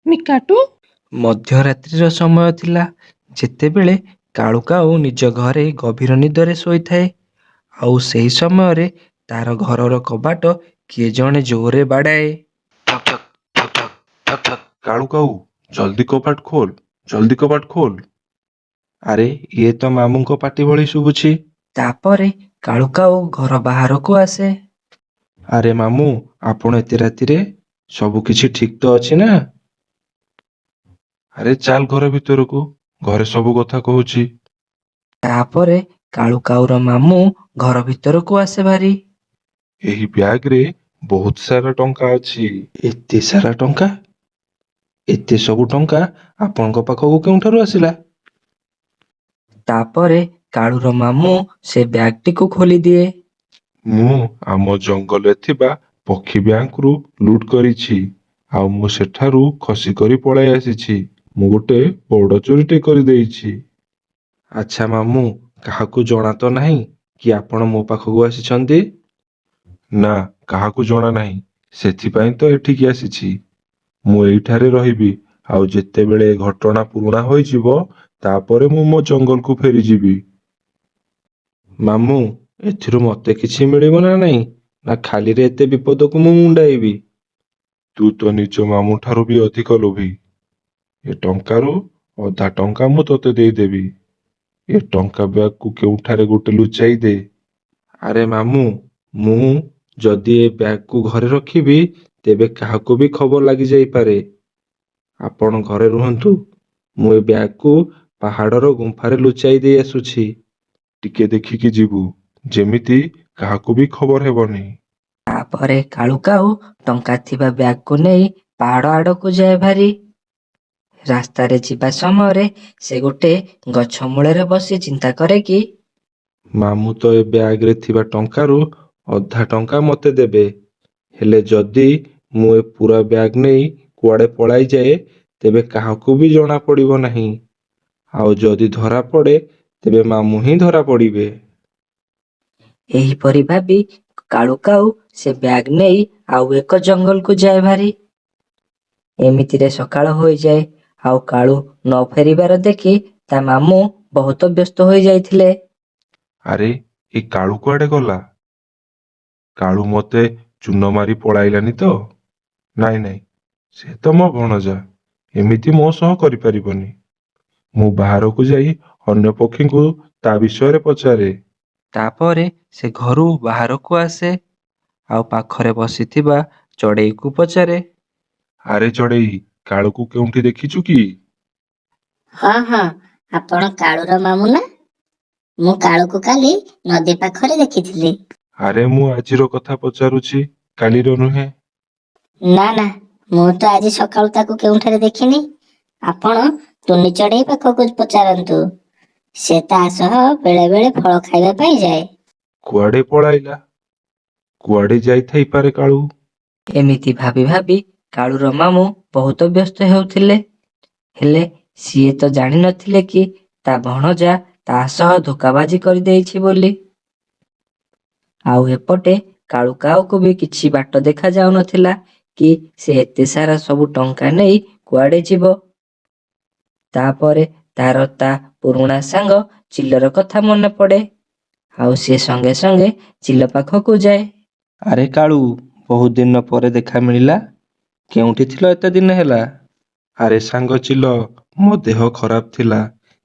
ମିକାଟୁ। ମଧ୍ୟରାତ୍ରିର ସମୟ ଥିଲା, ଯେତେବେଳେ କାଳୁ କାଉ ନିଜ ଘରେ ଗଭୀର ନିଦରେ ଶୋଇଥାଏ। ଆଉ ସେହି ସମୟରେ ତାର ଘରର କବାଟ କିଏ ଜଣେ ଜୋରରେ ବାଡ଼ାଏ। ଠକ୍ ଠକ୍ ଠକ୍ ଠକ୍ ଠକ୍ ଠକ୍। କାଳୁ କାଉ, ଜଲ୍ଦି କବାଟ ଖୋଲ, ଜଲ୍ଦି କବାଟ ଖୋଲ। ଆରେ, ଇଏ ତ ମାମୁଙ୍କ ପାଟି ଭଳି ଶୁଭୁଛି। ତାପରେ କାଳୁ କାଉ ଘର ବାହାରକୁ ଆସେ। ଆରେ ମାମୁଁ, ଆପଣ ଏତେ ରାତିରେ? ସବୁ କିଛି ଠିକ୍ ତ ଅଛି ନା? ଆରେ ଚାଲ ଘର ଭିତରକୁ, ଘରେ ସବୁ କଥା କହୁଛି। ତାପରେ କାଳୁ କାଉର ମାମୁଁ ଘର ଭିତରକୁ ଆସେ ଭାରି। ଏହି ବ୍ୟାଗରେ ବହୁତ ସାରା ଟଙ୍କା ଅଛି। ଏତେ ସାରା ଟଙ୍କା? ଏତେ ସବୁ ଟଙ୍କା ଆପଣଙ୍କ ପାଖକୁ କେଉଁଠାରୁ ଆସିଲା? ତାପରେ କାଳୁର ମାମୁଁ ସେ ବ୍ୟାଗଟିକୁ ଖୋଲିଦିଏ। ମୁଁ ଆମ ଜଙ୍ଗଲରେ ଥିବା ପକ୍ଷୀ ବ୍ୟାଙ୍କରୁ ଲୁଟ୍ କରିଛି। ଆଉ ମୁଁ ସେଠାରୁ ଖସି କରି ପଳାଇ ଆସିଛି। ମୁଁ ଗୋଟେ ବଡ଼ ଚୋରିଟେ କରିଦେଇଛି। ଆଚ୍ଛା ମାମୁଁ, କାହାକୁ ଜଣା ତ ନାହିଁ କି ଆପଣ ମୋ ପାଖକୁ ଆସିଛନ୍ତି? ନା, କାହାକୁ ଜଣା ନାହିଁ। ସେଥିପାଇଁ ତ ଏଠିକି ଆସିଛି। ମୁଁ ଏଇଠାରେ ରହିବି, ଆଉ ଯେତେବେଳେ ଏ ଘଟଣା ପୁରୁଣା ହୋଇଯିବ, ତାପରେ ମୁଁ ମୋ ଜଙ୍ଗଲକୁ ଫେରିଯିବି। ମାମୁଁ, ଏଥିରୁ ମତେ କିଛି ମିଳିବ ନା ନାହିଁ, ନା ଖାଲିରେ ଏତେ ବିପଦକୁ ମୁଁ ମୁଣ୍ଡାଇବି? ତୁ ତ ନିଜ ମାମୁଁ ଠାରୁ ବି ଅଧିକ ଲୋଭୀ। ଏ ଟଙ୍କାରୁ ଅଧା ଟଙ୍କା ମୁଁ ତତେ ଦେଇଦେବି। ଏ ଟଙ୍କା ବ୍ୟାଗକୁ କେଉଁଠାରେ ଗୋଟେ ଲୁଚାଇ ଦେ। ଆରେ ମାମୁଁ, ମୁଁ ଯଦି ଏ ବ୍ୟାଗକୁ ଘରେ ରଖିବି, ତେବେ କାହାକୁ ବି ଖବର ଲାଗିଯାଇପାରେ। ଆପଣ ଘରେ ରୁହନ୍ତୁ। ମୁଁ ଏ ବ୍ୟାଗକୁ ପାହାଡର ଗୁମ୍ଫାରେ ଲୁଚାଇ ଦେଇ ଆସୁଛି। ଟିକେ ଦେଖିକି ଯିବୁ, ଯେମିତି କାହାକୁ ବି ଖବର ହେବନି। ତାପରେ କାଳୁ କାଉ ଟଙ୍କା ଥିବା ବ୍ୟାଗକୁ ନେଇ ପାହାଡ ଆଡକୁ ଯାଏ ଭାରି। ରାସ୍ତାରେ ଯିବା ସମୟରେ ସେ ଗୋଟେ ଗଛ ମୂଳରେ ବସି ଚିନ୍ତା କରେ କି ମାମୁଁ ତ ଏ ବ୍ୟାଗରେ ଥିବା ଟଙ୍କାରୁ ଅଧା ଟଙ୍କା ମତେ ଦେବେ। ହେଲେ ଯଦି ମୁଁ ଏ ପୁରା ବ୍ୟାଗ ନେଇ କୁଆଡେ ପଳାଇ ଯାଏ, ତେବେ କାହାକୁ ବି ଜଣା ପଡିବ ନାହିଁ। ଆଉ ଯଦି ଧରା ପଡେ, ତେବେ ମାମୁଁ ହିଁ ଧରା ପଡିବେ। ଏହିପରି ଭାବି କାଳୁ କାଉ ସେ ବ୍ୟାଗ ନେଇ ଆଉ ଏକ ଜଙ୍ଗଲକୁ ଯାଏ ଭାରି। ଏମିତିରେ ସକାଳ ହୋଇଯାଏ, ଆଉ କାଳୁ ନ ଫେରିବାର ଦେଖି ତା ମାମୁଁ ବହୁତ ବ୍ୟସ୍ତ ହୋଇଯାଇଥିଲେ। ଆରେ, ଏ କାଳୁ କୁଆଡେ ଗଲା? କାଳୁ ମତେ ଚୂନ ମାରି ପଳାଇଲାନି ତ? ନାଇଁ ନାଇଁ, ସେ ତ ମୋ ଭଣଜା। ଏମିତି ମୋ ସହ କରିପାରିବନି। ମୁଁ ବାହାରକୁ ଯାଇ ଅନ୍ୟ ପକ୍ଷୀଙ୍କୁ ତା ବିଷୟରେ ପଚାରେ। ତାପରେ ସେ ଘରୁ ବାହାରକୁ ଆସେ, ଆଉ ପାଖରେ ବସିଥିବା ଚଢେଇକୁ ପଚାରେ। ଆରେ ଚଢେଇ, କାଳୁକୁ କେଉଁଠି ଦେଖିଛୁ କି? ହଁ ହଁ, ଆପଣ କାଳୁର ମାମୁଁ ନା? ମୁଁ କାଳୁକୁ କାଲି ନଦୀ ପାଖରେ ଦେଖିଥିଲି। ଆରେ ମୁଁ ଆଜିର କଥା ପଚାରୁଛି, କାଲିର ନୁହେଁ। ନା ନା, ମୁଁ ତ ଆଜି ସକାଳୁ ତାକୁ କେଉଁଠାରେ ଦେଖିନି। ଆପଣ ଟୁନି ଚଢେଇ ପାଖକୁ ପଚାରନ୍ତୁ। ସେ ତା ସହ ବେଳେ ବେଳେ ଫଳ ଖାଇବା ପାଇଁ ଯାଏ। କୁଆଡେ ପଳାଇଲା? କୁଆଡେ ଯାଇଥାଇପାରେ କାଳୁ? ଏମିତି ଭାବି ଭାବି କାଳୁର ମାମୁଁ ବହୁତ ବ୍ୟସ୍ତ ହେଉଥିଲେ। ହେଲେ ସିଏ ତ ଜାଣିନଥିଲେ କି ତା ଭଣଜା ତା ସହ ଧୋକାବାଜି କରିଦେଇଛି ବୋଲି। ଆଉ ଏପଟେ କାଳୁ କାଉକୁ ବି କିଛି ବାଟ ଦେଖା ଯାଉନଥିଲା କି ସେ ଏତେ ସାରା ସବୁ ଟଙ୍କା ନେଇ କୁଆଡେ ଯିବ। ତାପରେ ତାର ତା ପୁରୁଣା ସାଙ୍ଗ ଚିଲର କଥା ମନେ ପଡେ, ଆଉ ସେ ସଙ୍ଗେ ସଙ୍ଗେ ଚିଲ ପାଖକୁ ଯାଏ। ଆରେ କାଳୁ, ବହୁତ ଦିନ ପରେ ଦେଖା ମିଳିଲା। କେଉଁଠି ଥିଲ ଏତେ ଦିନ ହେଲା? ଆରେ ସାଙ୍ଗ ଚିଲ, ମୋ ଦେହ ଖରାପ ଥିଲା।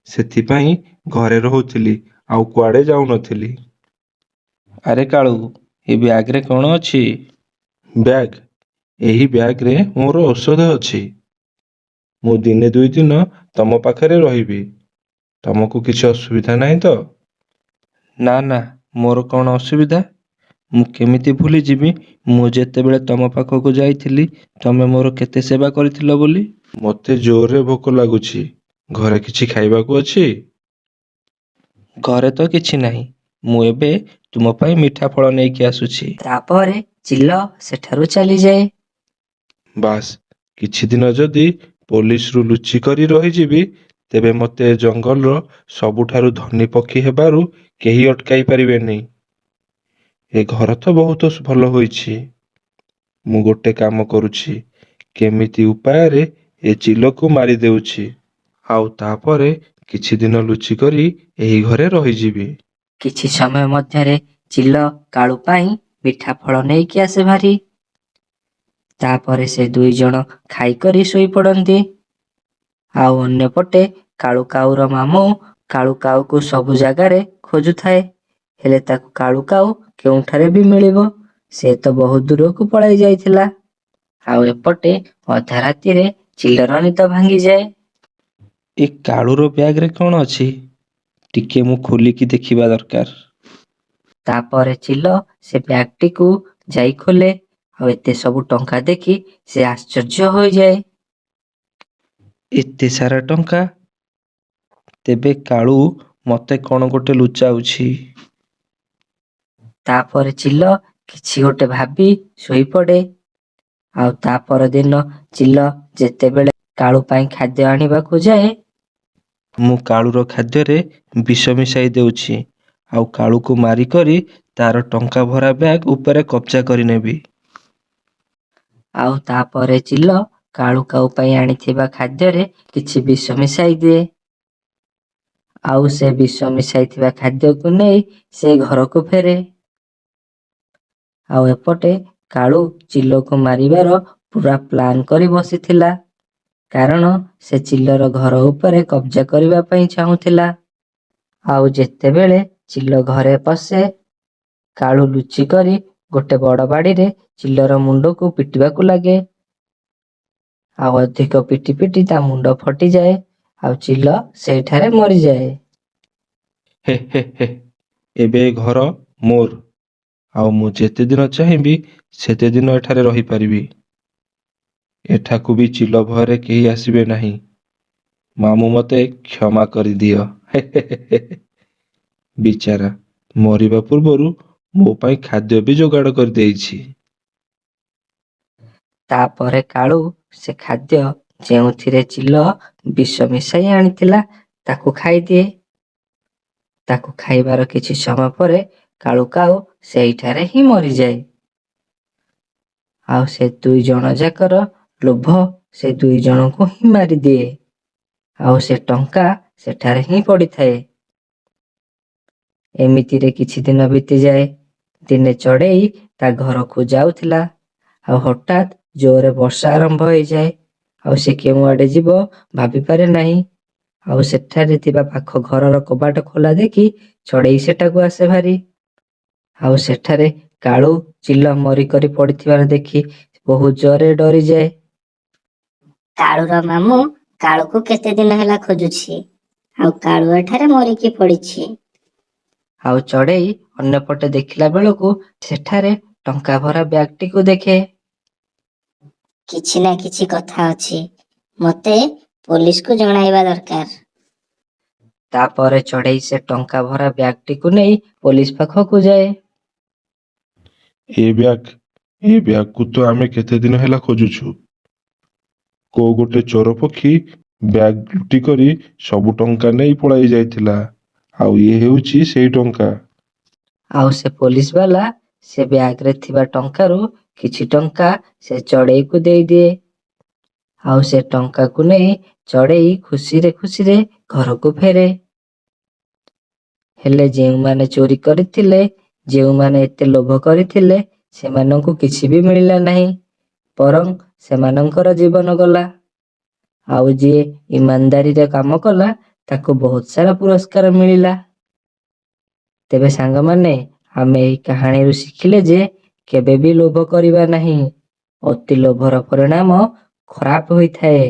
ସେଥିପାଇଁ ଘରେ ରହୁଥିଲି, ଆଉ କୁଆଡେ ଯାଉନଥିଲି। ଆରେ କାଳୁ, ଏ ବ୍ୟାଗରେ କଣ ଅଛି? ବ୍ୟାଗ? ଏହି ବ୍ୟାଗରେ ମୋର ଔଷଧ ଅଛି। ମୁଁ ଦିନେ ଦୁଇ ଦିନ ତମ ପାଖରେ ରହିବି। ତମକୁ କିଛି ଅସୁବିଧା ନାହିଁ ତ? ନା ନା, ମୋର କଣ ଅସୁବିଧା? ମୁଁ କେମିତି ଭୁଲିଯିବି ମୁଁ ଯେତେବେଳେ ତମ ପାଖକୁ ଯାଇଥିଲି ତମେ ମୋର କେତେ ସେବା କରିଥିଲ ବୋଲି। ମୋତେ ଜୋରରେ ଭୋକ ଲାଗୁଛି। ଘରେ କିଛି ଖାଇବାକୁ ଅଛି? ଘରେ ତ କିଛି ନାହିଁ। ମୁଁ ଏବେ ତୁମ ପାଇଁ ମିଠା ଫଳ ନେଇକି ଆସୁଛି। ତାପରେ ଚିଲ ସେଠାରୁ ଚାଲିଯାଏ। ବାସ୍, କିଛି ଦିନ ଯଦି ପୋଲିସରୁ ଲୁଚି କରି ରହିଯିବି, ତେବେ ମୋତେ ଏ ଜଙ୍ଗଲର ସବୁଠାରୁ ଧନୀ ପକ୍ଷୀ ହେବାରୁ କେହି ଅଟକାଇ ପାରିବେନି। ଏ ଘର ତ ବହୁତ ଭଲ ହୋଇଛି। ମୁଁ ଗୋଟେ କାମ କରୁଛି, କେମିତି ଉପାୟରେ ଏ ଚିଲକୁ ମାରି ଦେଉଛି। ଆଉ ତାପରେ କିଛି ଦିନ ଲୁଚିକରି ଏହି ଘରେ ରହିଯିବି। କିଛି ସମୟ ମଧ୍ୟରେ ଚିଲ କାଳୁ ପାଇଁ ମିଠା ଫଳ ନେଇକି ଆସେ ଭାରି। ତାପରେ ସେ ଦୁଇ ଜଣ ଖାଇକରି ଶୋଇପଡ଼ନ୍ତି। ଆଉ ଅନ୍ୟପଟେ କାଳୁ କାଉର ମାମୁଁ କାଳୁ କାଉକୁ ସବୁ ଜାଗାରେ ଖୋଜୁଥାଏ, ହେଲେ ତାକୁ କାଳୁ କାଉ କେଉଁଠାରେ ବି ମିଳିବ, ସେ ତ ବହୁତ ଦୂରକୁ ପଳାଇ ଯାଇଥିଲା। ଆଉ ଏପଟେ ଅଧା ରାତିରେ ଚିଲର ନିଦ ଭାଙ୍ଗିଯାଏ। ଏ କାଳୁର ବ୍ୟାଗରେ କ'ଣ ଅଛି? ଟିକେ ମୁଁ ଖୋଲିକି ଦେଖିବା ଦରକାର। ତାପରେ ଚିଲ ସେ ବ୍ୟାଗଟିକୁ ଯାଇ ଖୋଲେ, ଆଉ ଏତେ ସବୁ ଟଙ୍କା ଦେଖି ସେ ଆଶ୍ଚର୍ଯ୍ୟ ହୋଇଯାଏ। ଏତେ ସାରା ଟଙ୍କା! ତେବେ କାଳୁ ମତେ କ'ଣ ଗୋଟେ ଲୁଚାଉଛି। ତାପରେ ଚିଲ କିଛି ଗୋଟେ ଭାବି ଶୋଇପଡ଼େ। ଆଉ ତା ପରଦିନ ଚିଲ ଯେତେବେଳେ କାଳୁ ପାଇଁ ଖାଦ୍ୟ ଆଣିବାକୁ ଯାଏ, ମୁଁ କାଳୁର ଖାଦ୍ୟରେ ବିଷ ମିଶାଇ ଦେଉଛି, ଆଉ କାଳୁକୁ ମାରିକରି ତାର ଟଙ୍କା ଭରା ବ୍ୟାଗ ଉପରେ କବ୍ଜା କରିନେବି। ଆଉ ତାପରେ ଚିଲ କାଳୁ କାଉ ପାଇଁ ଆଣିଥିବା ଖାଦ୍ୟରେ କିଛି ବିଷ ମିଶାଇ ଦିଏ। ଆଉ ସେ ବିଷ ମିଶାଇଥିବା ଖାଦ୍ୟକୁ ନେଇ ସେ ଘରକୁ ଫେରେ। ଆଉ ଏପଟେ କାଳୁ ଚିଲକୁ ମାରିବାର ପୁରା ପ୍ଲାନ୍ କରି ବସିଥିଲା, କାରଣ ସେ ଚିଲର ଘର ଉପରେ କବ୍ଜା କରିବା ପାଇଁ ଚାହୁଁଥିଲା। ଆଉ ଯେତେବେଳେ ଚିଲ ଘରେ ପଶେ, କାଳୁ ଲୁଚିକରି ଗୋଟେ ବଡ଼ ବାଡ଼ିରେ ଚିଲର ମୁଣ୍ଡକୁ ପିଟିବାକୁ ଲାଗେ। ଆଉ ଅଧିକ ପିଟି ପିଟି ତା ମୁଣ୍ଡ ଫଟିଯାଏ, ଆଉ ଚିଲ ସେଇଠାରେ ମରିଯାଏ। ହେ ହେ ହେ, ଏବେ ଏ ଘର ମୋର, ଆଉ ମୁଁ ଯେତେ ଦିନ ଚାହିଁବି ସେତେ ଦିନ ଏଠାରେ ରହିପାରିବି। ଏଠାକୁ ବି ଚିଲ ଭୟରେ କେହି ଆସିବେ ନାହିଁ। ମାମୁଁ ମତେ କ୍ଷମା କରିଦିଅ। ହେ ହେ ହେ ହେ। ବିଚାରା ମରିବା ପୂର୍ବରୁ ମୋ ପାଇଁ ଖାଦ୍ୟ ବି ଯୋଗାଡ଼ କରିଦେଇଛି। ତାପରେ କାଳୁ ସେ ଖାଦ୍ୟ ଯେଉଁଥିରେ ଚିଲ ବିଷ ମିଶାଇ ଆଣିଥିଲା ତାକୁ ଖାଇଦିଏ। ତାକୁ ଖାଇବାର କିଛି ସମୟ ପରେ କାଳୁ କାଉ ସେଇଠାରେ ହିଁ ମରିଯାଏ। ଆଉ ସେ ଦୁଇ ଜଣ ଯାକର ଲୋଭ ସେ ଦୁଇ ଜଣଙ୍କୁ ହିଁ ମାରିଦିଏ। ଆଉ ସେ ଟଙ୍କା ସେଠାରେ ହିଁ ପଡ଼ିଥାଏ। ଏମିତିରେ କିଛି ଦିନ ବିତିଯାଏ। ଦିନେ ଚଢ଼େଇ ତା ଘରକୁ ଯାଉଥିଲା, ଆଉ ହଠାତ୍ ଜୋରରେ ବର୍ଷା ଆରମ୍ଭ ହୋଇଯାଏ। ଆଉ ସେ କେଉଁ ଆଡ଼େ ଯିବ ଭାବିପାରେ ନାହିଁ। ଆଉ ସେଠାରେ ଥିବା ପାଖ ଘରର କବାଟ ଖୋଲା ଦେଖି ଚଢ଼େଇ ସେଠାକୁ ଆସେ ଭାରି। ଆଉ ସେଠାରେ କାଳୁ ଚିଲ ମରିକରି ପଡ଼ିଥିବାର ଦେଖି ବହୁତ ଜୋରରେ ଡରିଯାଏ। କାଳୁର ମାମୁଁ କାଳୁକୁ କେତେ ଦିନ ହେଲା ଖୋଜୁଛି, ଆଉ କାଳୁ ଏଠାରେ ମରିକି ପଡ଼ିଛି। ଆଉ ଚଢ଼େଇ ଅନ୍ୟପଟେ ଦେଖିଲା ବେଳକୁ ସେଠାରେ ଟଙ୍କା ଭରା ବ୍ୟାଗଟିକୁ ଦେଖେ। କିଛି ନା କିଛି କଥା ଅଛି, ମତେ ପୋଲିସକୁ ଜଣାଇବା ଦରକାର। ତାପରେ ଚଢ଼େଇ ସେ ଟଙ୍କା ଭରା ବ୍ୟାଗଟିକୁ ନେଇ ପୋଲିସ ପାଖକୁ ଯାଏ। ଏ ବ୍ୟାଗକୁ ତ ଆମେ କେତେ ଦିନ ହେଲା ଖୋଜୁଛୁ। କୋଉ ଗୋଟେ ଚୋର ପକ୍ଷୀ ବ୍ୟାଗ ଲୁଟି କରି ସବୁ ଟଙ୍କା ନେଇ ପଳାଇ ଯାଇଥିଲା, ଆଉ ଇଏ ହେଉଛି ସେଇ ଟଙ୍କା। ଆଉ ସେ ପୋଲିସ ବାଲା ସେ ବ୍ୟାଗରେ ଥିବା ଟଙ୍କାରୁ କିଛି ଟଙ୍କା ସେ ଚଢ଼େଇକୁ ଦେଇଦିଏ। ଆଉ ସେ ଟଙ୍କାକୁ ନେଇ ଚଢ଼େଇ ଖୁସିରେ ଖୁସିରେ ଘରକୁ ଫେରେ। ହେଲେ ଯେଉଁମାନେ ଚୋରି କରିଥିଲେ, ଯେଉଁମାନେ ଏତେ ଲୋଭ କରିଥିଲେ, ସେମାନଙ୍କୁ କିଛି ବି ମିଳିଲା ନାହିଁ, ବରଂ ସେମାନଙ୍କର ଜୀବନ ଗଲା। ଆଉ ଯିଏ ଇମାନଦାରିରେ କାମ କଲା ତାକୁ ବହୁତ ସାରା ପୁରସ୍କାର ମିଳିଲା। ତେବେ ସାଙ୍ଗମାନେ, ଆମେ ଏହି କାହାଣୀରୁ ଶିଖିଲେ ଯେ କେବେ ବି ଲୋଭ କରିବା ନାହିଁ। ଅତି ଲୋଭର ପରିଣାମ ଖରାପ ହୋଇଥାଏ।